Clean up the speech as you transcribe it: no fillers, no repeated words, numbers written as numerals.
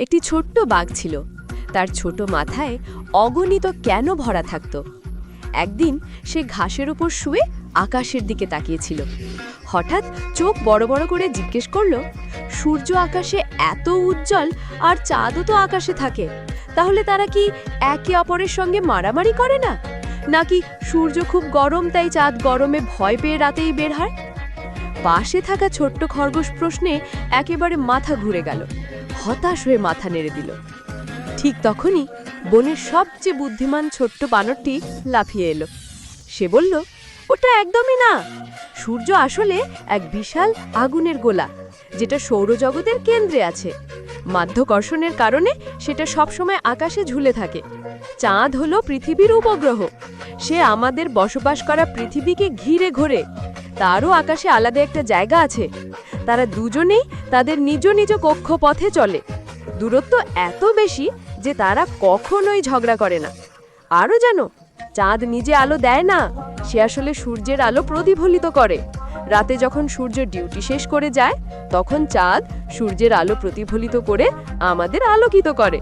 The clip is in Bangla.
একটি ছোট্ট বাঘ ছিল। তার ছোট মাথায় অগণিত কেন ভরা থাকত। একদিন সে ঘাসের উপর শুয়ে আকাশের দিকে তাকিয়েছিল। হঠাৎ চোখ বড় বড় করে জিজ্ঞেস করল, সূর্য আকাশে এত উজ্জ্বল আর চাঁদও তো আকাশে থাকে, তাহলে তারা কি একে অপরের সঙ্গে মারামারি করে না, নাকি সূর্য খুব গরম তাই চাঁদ গরমে ভয় পেয়ে রাতেই বের হয়? পাশে থাকা ছোট্ট খরগোশ প্রশ্নে একেবারে মাথা ঘুরে গেল, হতাশ হয়ে মাথা নেড়ে দিল। ঠিক তখনই বনের সবচেয়ে বুদ্ধিমান ছোট্ট বানরটি লাফিয়ে এলো। সে বলল, ওটা একদমই না, সূর্য আসলে এক বিশাল আগুনের গোলা, যেটা সৌরজগতের কেন্দ্রে আছে। মাধ্যাকর্ষণের কারণে সেটা সবসময় আকাশে ঝুলে থাকে। চাঁদ হলো পৃথিবীর উপগ্রহ, সে আমাদের বসবাস করা পৃথিবীকে ঘিরে ঘোরে। তারও আকাশে আলাদা একটা জায়গা আছে। তারা দুজনেই তাদের নিজ নিজ কক্ষপথে চলে। দূরত্ব এত বেশি যে তারা কখনোই ঝগড়া করে না। আরও জানো, চাঁদ নিজে আলো দেয় না, সে আসলে সূর্যের আলো প্রতিফলিত করে। রাতে যখন সূর্য ডিউটি শেষ করে যায়, তখন চাঁদ সূর্যের আলো প্রতিফলিত করে আমাদের আলোকিত করে।